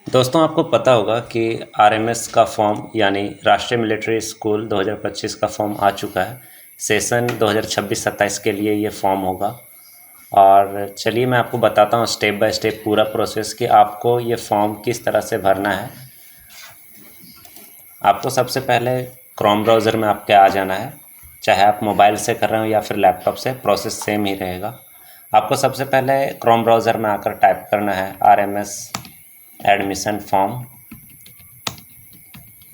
दोस्तों आपको पता होगा कि आरएमएस का फॉर्म यानी राष्ट्रीय मिलिट्री स्कूल 2025 का फॉर्म आ चुका है। सेशन 2026-27 के लिए ये फॉर्म होगा। और चलिए मैं आपको बताता हूँ स्टेप बाय स्टेप पूरा प्रोसेस कि आपको ये फॉर्म किस तरह से भरना है। आपको सबसे पहले क्रोम ब्राउज़र में आपके आ जाना है, चाहे आप मोबाइल से कर रहे हो या फिर लैपटॉप से, प्रोसेस सेम ही रहेगा। आपको सबसे पहले क्रोम ब्राउज़र में आकर टाइप करना है आरएमएस एडमिशन फॉर्म।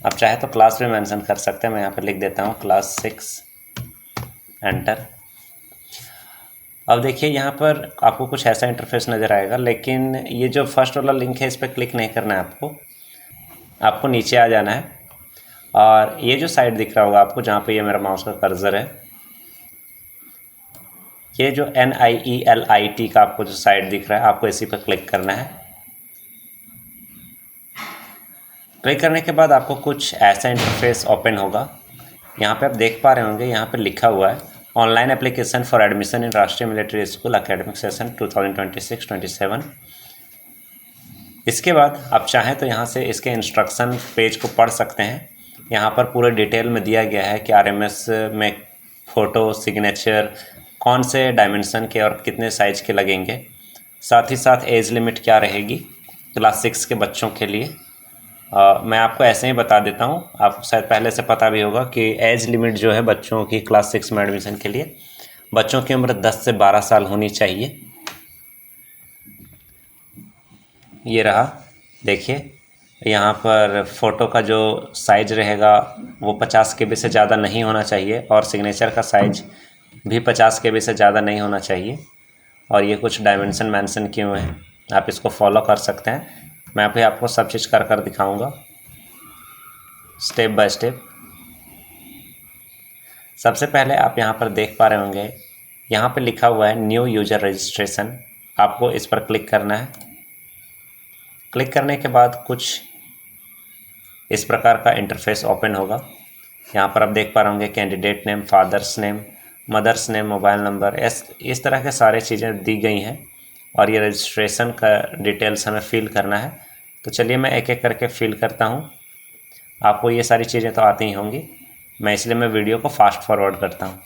आप चाहे तो क्लास भी मेंशन कर सकते हैं, मैं यहाँ पर लिख देता हूँ क्लास 6, एंटर। अब देखिए यहाँ पर आपको कुछ ऐसा इंटरफेस नज़र आएगा, लेकिन ये जो फर्स्ट वाला लिंक है इस पर क्लिक नहीं करना है आपको नीचे आ जाना है। और ये जो साइट दिख रहा होगा आपको, जहाँ पे ये मेरा माउस का कर्सर है, ये जो NIELIT का आपको जो साइट दिख रहा है, आपको इसी पर क्लिक करना है। क्लिक करने के बाद आपको कुछ ऐसा इंटरफेस ओपन होगा। यहाँ पे आप देख पा रहे होंगे, यहाँ पे लिखा हुआ है online application for admission in राष्ट्रीय मिलिट्री स्कूल एकेडमिक सेशन 2026-27। इसके बाद आप चाहें तो यहाँ से इसके इंस्ट्रक्शन पेज को पढ़ सकते हैं। यहाँ पर पूरे डिटेल में दिया गया है कि आरएमएस में फ़ोटो सिग्नेचर कौन से डायमेंशन के और कितने साइज के लगेंगे, साथ ही साथ एज लिमिट क्या रहेगी क्लास 6 के बच्चों के लिए। मैं आपको ऐसे ही बता देता हूँ, आपको शायद पहले से पता भी होगा कि एज लिमिट जो है बच्चों की क्लास 6 में एडमिशन के लिए, बच्चों की उम्र 10 से 12 साल होनी चाहिए। ये रहा, देखिए यहाँ पर फ़ोटो का जो साइज रहेगा वो 50 KB से ज़्यादा नहीं होना चाहिए, और सिग्नेचर का साइज भी 50 KB से ज़्यादा नहीं होना चाहिए। और ये कुछ डायमेंशन मेंशन किए हुए हैं, आप इसको फॉलो कर सकते हैं। मैं भी आपको सब चीज़ कर कर दिखाऊंगा स्टेप बाय स्टेप। सबसे पहले आप यहाँ पर देख पा रहे होंगे, यहाँ पे लिखा हुआ है न्यू यूज़र रजिस्ट्रेशन। आपको इस पर क्लिक करना है। क्लिक करने के बाद कुछ इस प्रकार का इंटरफेस ओपन होगा। यहाँ पर आप देख पा रहे होंगे candidate name, father's name, mother's name, mobile number, इस तरह के सारे चीज़ें दी गई हैं। और ये रजिस्ट्रेशन का डिटेल्स हमें फिल करना है। तो चलिए मैं एक एक करके फिल करता हूँ। आपको ये सारी चीज़ें तो आती ही होंगी, मैं इसलिए मैं वीडियो को फास्ट फॉरवर्ड करता हूँ।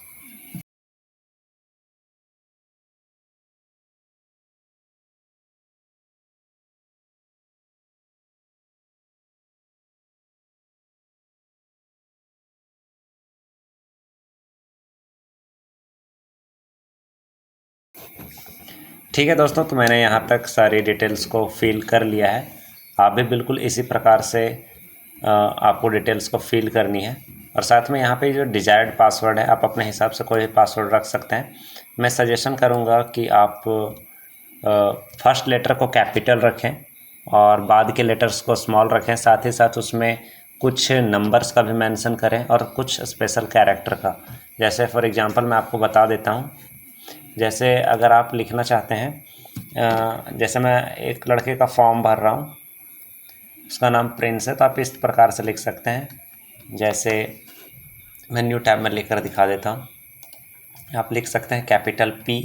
ठीक है दोस्तों, तो मैंने यहाँ तक सारी डिटेल्स को फिल कर लिया है। आप भी बिल्कुल इसी प्रकार से आपको डिटेल्स को फिल करनी है। और साथ में यहाँ पे जो डिजायर्ड पासवर्ड है, आप अपने हिसाब से कोई भी पासवर्ड रख सकते हैं। मैं सजेशन करूँगा कि आप फर्स्ट लेटर को कैपिटल रखें और बाद के लेटर्स को स्मॉल रखें। साथ ही साथ उसमें कुछ नंबर्स का भी मेंशन करें और कुछ स्पेशल कैरेक्टर का। जैसे फॉर एग्जांपल मैं आपको बता देता हूँ, जैसे अगर आप लिखना चाहते हैं, जैसे मैं एक लड़के का फॉर्म भर रहा हूँ, उसका नाम प्रिंस है, तो आप इस प्रकार से लिख सकते हैं। जैसे मैं न्यू टैब में लिख कर दिखा देता हूँ। आप लिख सकते हैं कैपिटल P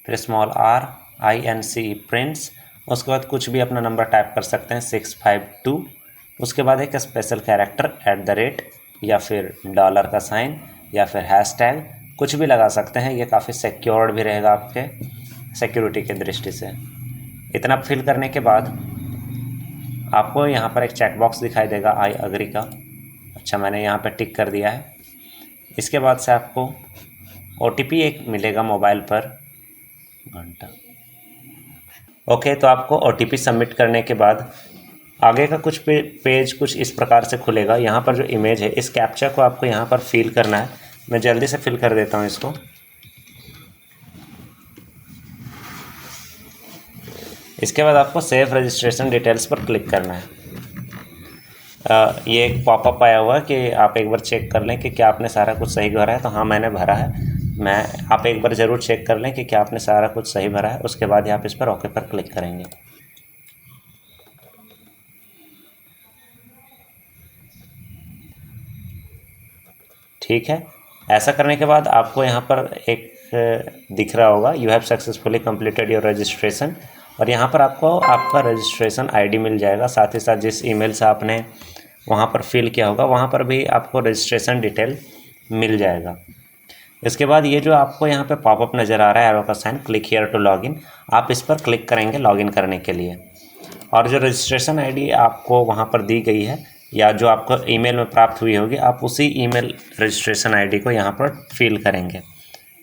फिर स्मॉल RINC प्रिंस। उसके बाद कुछ भी अपना नंबर टाइप कर सकते हैं 652। उसके बाद एक स्पेशल कैरेक्टर @ या फिर डॉलर का साइन या फिर हैशटैग, कुछ भी लगा सकते हैं। ये काफ़ी सिक्योर्ड भी रहेगा आपके सिक्योरिटी की दृष्टि से। इतना फिल करने के बाद आपको यहाँ पर एक चेक बॉक्स दिखाई देगा आई अग्री का। अच्छा, मैंने यहाँ पर टिक कर दिया है। इसके बाद से आपको OTP एक मिलेगा मोबाइल पर घंटा। ओके, तो आपको OTP सबमिट करने के बाद आगे का कुछ पेज कुछ इस प्रकार से खुलेगा। यहाँ पर जो इमेज है, इस कैप्चा को आपको यहाँ पर फिल करना है। मैं जल्दी से फिल कर देता हूँ इसको। इसके बाद आपको सेव रजिस्ट्रेशन डिटेल्स पर क्लिक करना है। ये एक पॉपअप आया हुआ है कि आप एक बार चेक कर लें कि क्या आपने सारा कुछ सही भरा है। तो हाँ, मैंने भरा है। आप एक बार ज़रूर चेक कर लें कि क्या आपने सारा कुछ सही भरा है। उसके बाद ही आप इस पर ओके पर क्लिक करेंगे। ठीक है, ऐसा करने के बाद आपको यहाँ पर एक दिख रहा होगा, you have successfully completed your registration. और यहाँ पर आपको आपका रजिस्ट्रेशन आईडी मिल जाएगा, साथ ही साथ जिस ईमेल से आपने वहाँ पर फिल किया होगा वहाँ पर भी आपको रजिस्ट्रेशन डिटेल मिल जाएगा। इसके बाद ये जो आपको यहाँ पे पॉपअप नज़र आ रहा है एरो का sign, click here to login, आप इस पर क्लिक करेंगे लॉगिन करने के लिए। और जो रजिस्ट्रेशन आईडी आपको वहाँ पर दी गई है या जो आपको ईमेल में प्राप्त हुई होगी, आप उसी ईमेल रजिस्ट्रेशन आईडी को यहाँ पर फिल करेंगे।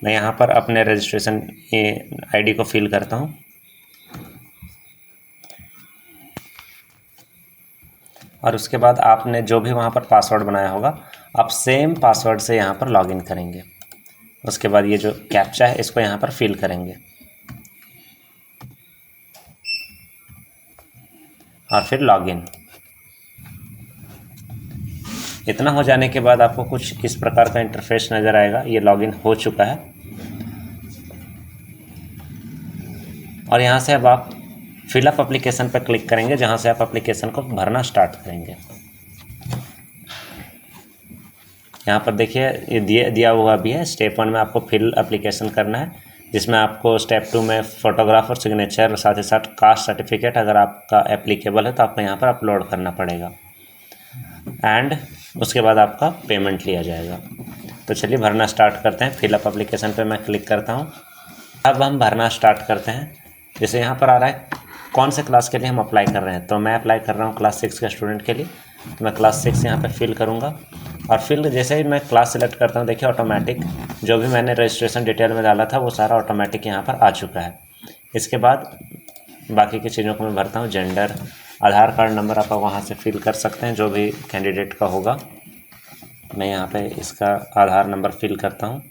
मैं यहाँ पर अपने रजिस्ट्रेशन आईडी को फिल करता हूँ और उसके बाद आपने जो भी वहाँ पर पासवर्ड बनाया होगा आप सेम पासवर्ड से यहाँ पर लॉगिन करेंगे। उसके बाद ये जो कैप्चा है इसको यहाँ पर फिल करेंगे और फिर लॉगिन। इतना हो जाने के बाद आपको कुछ इस प्रकार का इंटरफेस नज़र आएगा। ये लॉगिन हो चुका है और यहाँ से अब आप फिलअप एप्लीकेशन पर क्लिक करेंगे, जहाँ से आप एप्लीकेशन को भरना स्टार्ट करेंगे। यहाँ पर देखिए ये दिया हुआ भी है, स्टेप 1 में आपको फिल एप्लीकेशन करना है, जिसमें आपको स्टेप 2 में फ़ोटोग्राफ और सिग्नेचर और साथ ही साथ कास्ट सर्टिफिकेट अगर आपका एप्लीकेबल है तो आपको यहाँ पर अपलोड करना पड़ेगा एंड उसके बाद आपका पेमेंट लिया जाएगा। तो चलिए भरना स्टार्ट करते हैं। फिलअप एप्लीकेशन पे मैं क्लिक करता हूँ। अब हम भरना स्टार्ट करते हैं। जैसे यहाँ पर आ रहा है कौन से क्लास के लिए हम अप्लाई कर रहे हैं, तो मैं अप्लाई कर रहा हूँ क्लास 6 के स्टूडेंट के लिए। तो मैं क्लास 6 यहाँ पे फिल करूँगा और फिल जैसे ही मैं क्लास सेलेक्ट करता हूँ, देखिए ऑटोमेटिक जो भी मैंने रजिस्ट्रेशन डिटेल में डाला था वो सारा ऑटोमेटिक यहाँ पर आ चुका है। इसके बाद बाकी की चीज़ों को मैं भरता हूँ। जेंडर, आधार कार्ड नंबर आप वहाँ से फिल कर सकते हैं जो भी कैंडिडेट का होगा। मैं यहाँ पे इसका आधार नंबर फिल करता हूँ।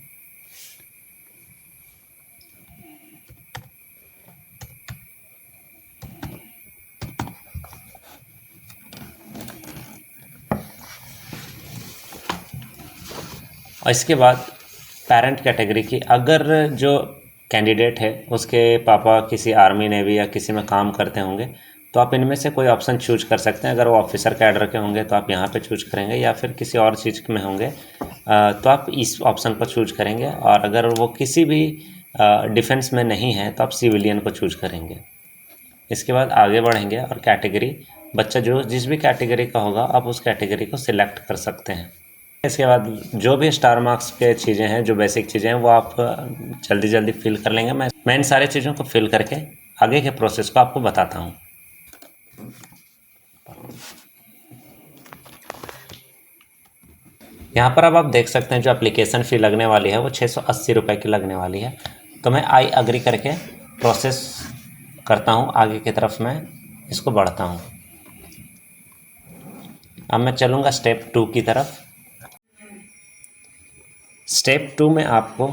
और इसके बाद पेरेंट कैटेगरी की, अगर जो कैंडिडेट है उसके पापा किसी आर्मी नेवी या किसी में काम करते होंगे तो आप इनमें से कोई ऑप्शन चूज कर सकते हैं। अगर वो ऑफिसर कैडर के होंगे तो आप यहाँ पे चूज करेंगे, या फिर किसी और चीज़ में होंगे तो आप इस ऑप्शन पर चूज करेंगे। और अगर वो किसी भी डिफेंस में नहीं है तो आप सिविलियन को चूज करेंगे। इसके बाद आगे बढ़ेंगे और कैटेगरी, बच्चा जो जिस भी कैटेगरी का होगा आप उस कैटेगरी को सिलेक्ट कर सकते हैं। इसके बाद जो भी स्टार मार्क्स के चीज़ें हैं, जो बेसिक चीज़ें हैं, वो आप जल्दी जल्दी फिल कर लेंगे। मैं इन सारी चीज़ों को फिल करके आगे के प्रोसेस को आपको बताता हूँ। यहाँ पर अब आप देख सकते हैं जो एप्लीकेशन फ़ी लगने वाली है वो 680 रुपये की लगने वाली है। तो मैं आई अग्री करके प्रोसेस करता हूँ, आगे की तरफ मैं इसको बढ़ता हूँ। अब मैं चलूँगा स्टेप 2 की तरफ। स्टेप 2 में आपको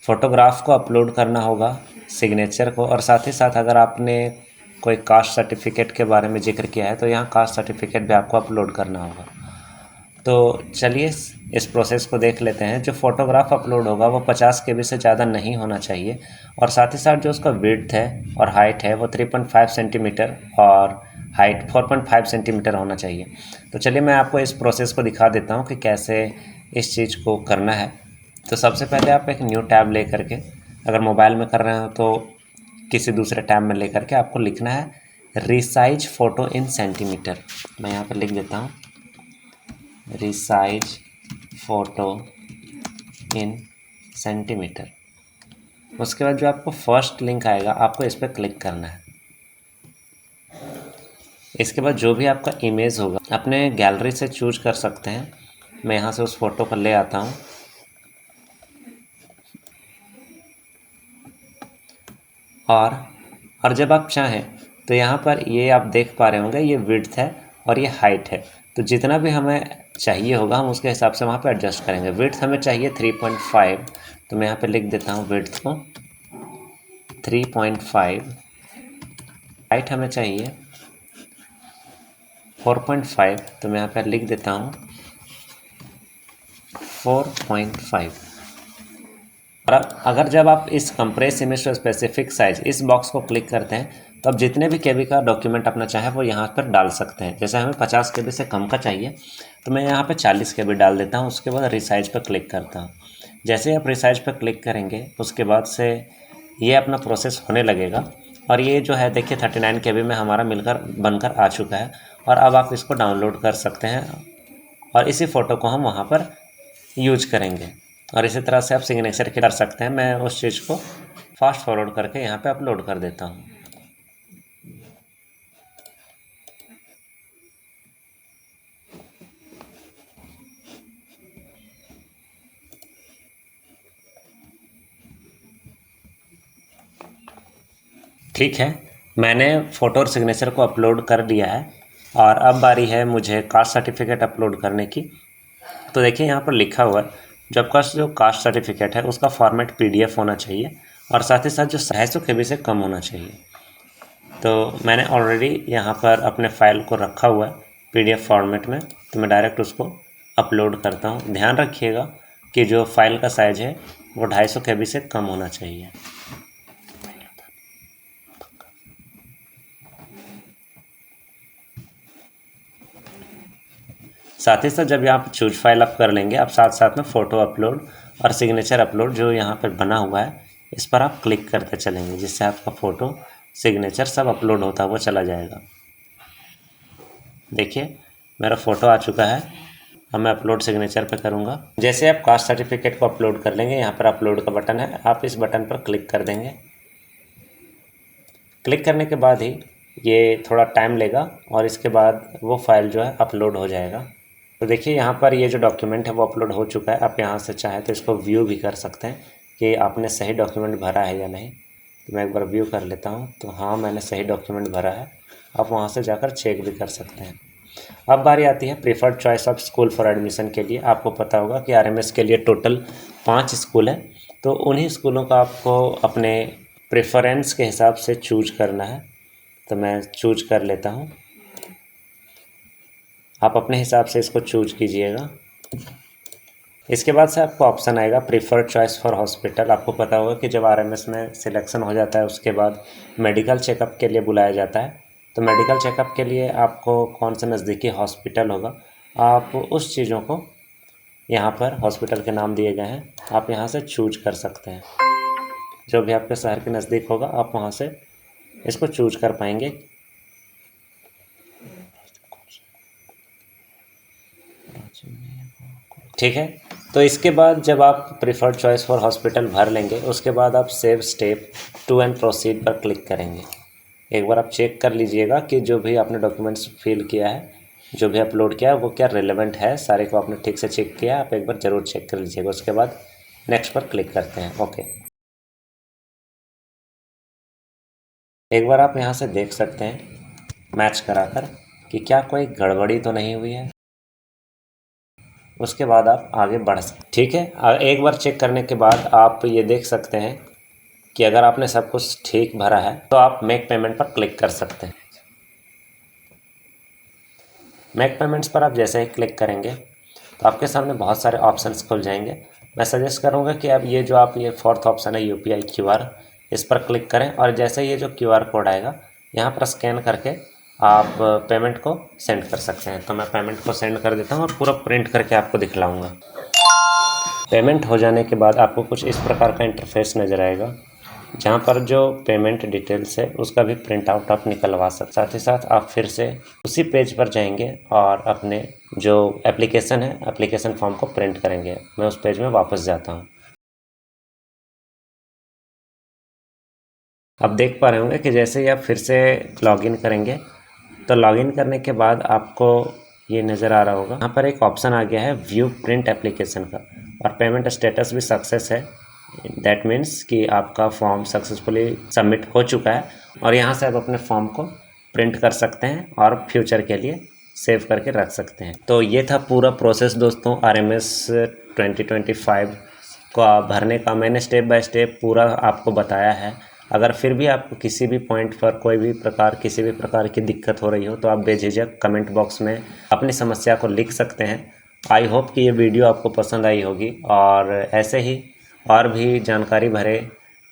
फ़ोटोग्राफ को अपलोड करना होगा, सिग्नेचर को, और साथ ही साथ अगर आपने कोई कास्ट सर्टिफिकेट के बारे में जिक्र किया है तो यहाँ कास्ट सर्टिफिकेट भी आपको अपलोड करना होगा। तो चलिए इस प्रोसेस को देख लेते हैं। जो फ़ोटोग्राफ अपलोड होगा वो 50 KB से ज़्यादा नहीं होना चाहिए, और साथ ही साथ जो उसका विड्थ है और हाइट है वो 3.5 सेंटीमीटर और हाइट 4.5 सेंटीमीटर होना चाहिए। तो चलिए मैं आपको इस प्रोसेस को दिखा देता हूँ कि कैसे इस चीज़ को करना है। तो सबसे पहले आप एक न्यू टैब ले करके, अगर मोबाइल में कर रहे हो तो किसी दूसरे टैब में ले करके आपको लिखना है रिसाइज फ़ोटो इन सेंटीमीटर। मैं यहाँ पर लिख देता हूँ रिसाइज फ़ोटो इन सेंटीमीटर। उसके बाद जो आपको फर्स्ट लिंक आएगा आपको इस पर क्लिक करना है। इसके बाद जो भी आपका इमेज होगा अपने गैलरी से चूज कर सकते हैं। मैं यहाँ से उस फ़ोटो को ले आता हूँ और जब आप चाहें तो यहाँ पर ये आप देख पा रहे होंगे ये विड्थ है और ये हाइट है। तो जितना भी हमें चाहिए होगा हम उसके हिसाब से वहाँ पे एडजस्ट करेंगे। विड्थ हमें चाहिए 3.5, तो मैं यहाँ पे लिख देता हूँ विड्थ को 3.5। हाइट हमें चाहिए 4.5, तो मैं यहाँ पे लिख देता हूँ 4.5। और अगर जब आप इस compress image to specific size इस बॉक्स को क्लिक करते हैं तो आप जितने भी KB का डॉक्यूमेंट अपना चाहे वो यहाँ पर डाल सकते हैं। जैसे हमें 50 KB से कम का चाहिए तो मैं यहाँ पे 40 KB डाल देता हूँ। उसके बाद रिसाइज पर क्लिक करता हूँ। जैसे ही आप रिसाइज पर क्लिक करेंगे उसके बाद से ये अपना प्रोसेस होने लगेगा और ये जो है देखिए 39 KB में हमारा बनकर आ चुका है। और अब आप इसको डाउनलोड कर सकते हैं और इसी फ़ोटो को हम वहाँ पर यूज करेंगे। और इसी तरह से आप सिग्नेचर कर सकते हैं। मैं उस चीज़ को फास्ट फॉरवर्ड करके यहाँ पे अपलोड कर देता हूँ। ठीक है, मैंने फ़ोटो और सिग्नेचर को अपलोड कर दिया है और अब बारी है मुझे कास्ट सर्टिफिकेट अपलोड करने की। तो देखिए यहाँ पर लिखा हुआ है जो आपका जो कास्ट सर्टिफिकेट है उसका फॉर्मेट PDF होना चाहिए और साथ ही साथ जो 250 KB से कम होना चाहिए। तो मैंने ऑलरेडी यहाँ पर अपने फ़ाइल को रखा हुआ है PDF फॉर्मेट में, तो मैं डायरेक्ट उसको अपलोड करता हूँ। ध्यान रखिएगा कि जो फ़ाइल का साइज़ है वो 250 KB से कम होना चाहिए। साथ ही साथ जब आप चूज फाइल आप कर लेंगे, आप साथ साथ में फ़ोटो अपलोड और सिग्नेचर अपलोड जो यहाँ पर बना हुआ है इस पर आप क्लिक करते चलेंगे, जिससे आपका फ़ोटो सिग्नेचर सब अपलोड होता हुआ चला जाएगा। देखिए मेरा फ़ोटो आ चुका है। अब मैं अपलोड सिग्नेचर पे करूँगा। जैसे आप कास्ट सर्टिफिकेट को अपलोड कर लेंगे, यहाँ पर अपलोड का बटन है, आप इस बटन पर क्लिक कर देंगे। क्लिक करने के बाद ही ये थोड़ा टाइम लेगा और इसके बाद वो फाइल जो है अपलोड हो जाएगा। तो देखिए यहाँ पर ये जो डॉक्यूमेंट है वो अपलोड हो चुका है। आप यहाँ से चाहें तो इसको व्यू भी कर सकते हैं कि आपने सही डॉक्यूमेंट भरा है या नहीं। तो मैं एक बार व्यू कर लेता हूँ। तो हाँ, मैंने सही डॉक्यूमेंट भरा है। आप वहाँ से जाकर चेक भी कर सकते हैं। अब बारी आती है preferred choice of school for admission के लिए। आपको पता होगा कि RMS के लिए टोटल 5 स्कूल हैं, तो उन्हीं स्कूलों का आपको अपने प्रेफरेंस के हिसाब से चूज करना है। तो मैं चूज कर लेता हूँ। आप अपने हिसाब से इसको चूज कीजिएगा। इसके बाद से आपको ऑप्शन आएगा प्रीफर्ड चॉइस फॉर हॉस्पिटल। आपको पता होगा कि जब RMS में सिलेक्शन हो जाता है उसके बाद मेडिकल चेकअप के लिए बुलाया जाता है। तो मेडिकल चेकअप के लिए आपको कौन सा नज़दीकी हॉस्पिटल होगा, आप उस चीज़ों को यहाँ पर हॉस्पिटल के नाम दिए गए हैं, आप यहाँ से चूज कर सकते हैं। जो भी आपके शहर के नज़दीक होगा आप वहाँ से इसको चूज कर पाएंगे। ठीक है, तो इसके बाद जब आप प्रीफर्ड चॉइस फॉर हॉस्पिटल भर लेंगे उसके बाद आप सेव स्टेप 2 एंड प्रोसीड पर क्लिक करेंगे। एक बार आप चेक कर लीजिएगा कि जो भी आपने डॉक्यूमेंट्स फिल किया है, जो भी अपलोड किया है वो क्या रिलेवेंट है, सारे को आपने ठीक से चेक किया। आप एक बार ज़रूर चेक कर लीजिएगा। उसके बाद नेक्स्ट पर क्लिक करते हैं। ओके, एक बार आप यहाँ से देख सकते हैं मैच कराकर कि क्या कोई गड़बड़ी तो नहीं हुई है। उसके बाद आप आगे बढ़ सकते। ठीक है, एक बार चेक करने के बाद आप ये देख सकते हैं कि अगर आपने सब कुछ ठीक भरा है तो आप मेक पेमेंट पर क्लिक कर सकते हैं। मेक पेमेंट्स पर आप जैसे ही क्लिक करेंगे तो आपके सामने बहुत सारे ऑप्शंस खुल जाएंगे। मैं सजेस्ट करूंगा कि आप ये फोर्थ ऑप्शन है UPI QR, इस पर क्लिक करें और जैसे ये जो QR कोड आएगा यहाँ पर स्कैन करके आप पेमेंट को सेंड कर सकते हैं। तो मैं पेमेंट को सेंड कर देता हूँ और पूरा प्रिंट करके आपको दिखलाऊँगा। पेमेंट हो जाने के बाद आपको कुछ इस प्रकार का इंटरफेस नज़र आएगा, जहाँ पर जो पेमेंट डिटेल्स है उसका भी प्रिंट आउट आप निकलवा सकते। साथ ही साथ आप फिर से उसी पेज पर जाएंगे और अपने जो एप्लीकेशन है एप्लीकेशन फॉर्म को प्रिंट करेंगे। मैं उस पेज में वापस जाता हूँ। अब देख पा रहे होंगे कि जैसे ही आप फिर से लॉगिन करेंगे तो लॉगिन करने के बाद आपको ये नज़र आ रहा होगा, यहाँ पर एक ऑप्शन आ गया है व्यू प्रिंट एप्लीकेशन का, और पेमेंट स्टेटस भी सक्सेस है। दैट मीन्स कि आपका फॉर्म सक्सेसफुली सबमिट हो चुका है और यहाँ से आप अपने फॉर्म को प्रिंट कर सकते हैं और फ्यूचर के लिए सेव करके रख सकते हैं। तो ये था पूरा प्रोसेस दोस्तों RMS 2025 को भरने का। मैंने स्टेप बाय स्टेप पूरा आपको बताया है। अगर फिर भी आपको किसी भी पॉइंट पर किसी भी प्रकार की दिक्कत हो रही हो तो आप बेझिझक कमेंट बॉक्स में अपनी समस्या को लिख सकते हैं। आई होप कि ये वीडियो आपको पसंद आई होगी और ऐसे ही और भी जानकारी भरे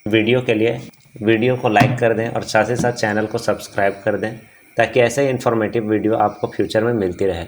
वीडियो के लिए वीडियो को लाइक कर दें और साथ ही साथ चैनल को सब्सक्राइब कर दें, ताकि ऐसे ही इन्फॉर्मेटिव वीडियो आपको फ्यूचर में मिलती रहे।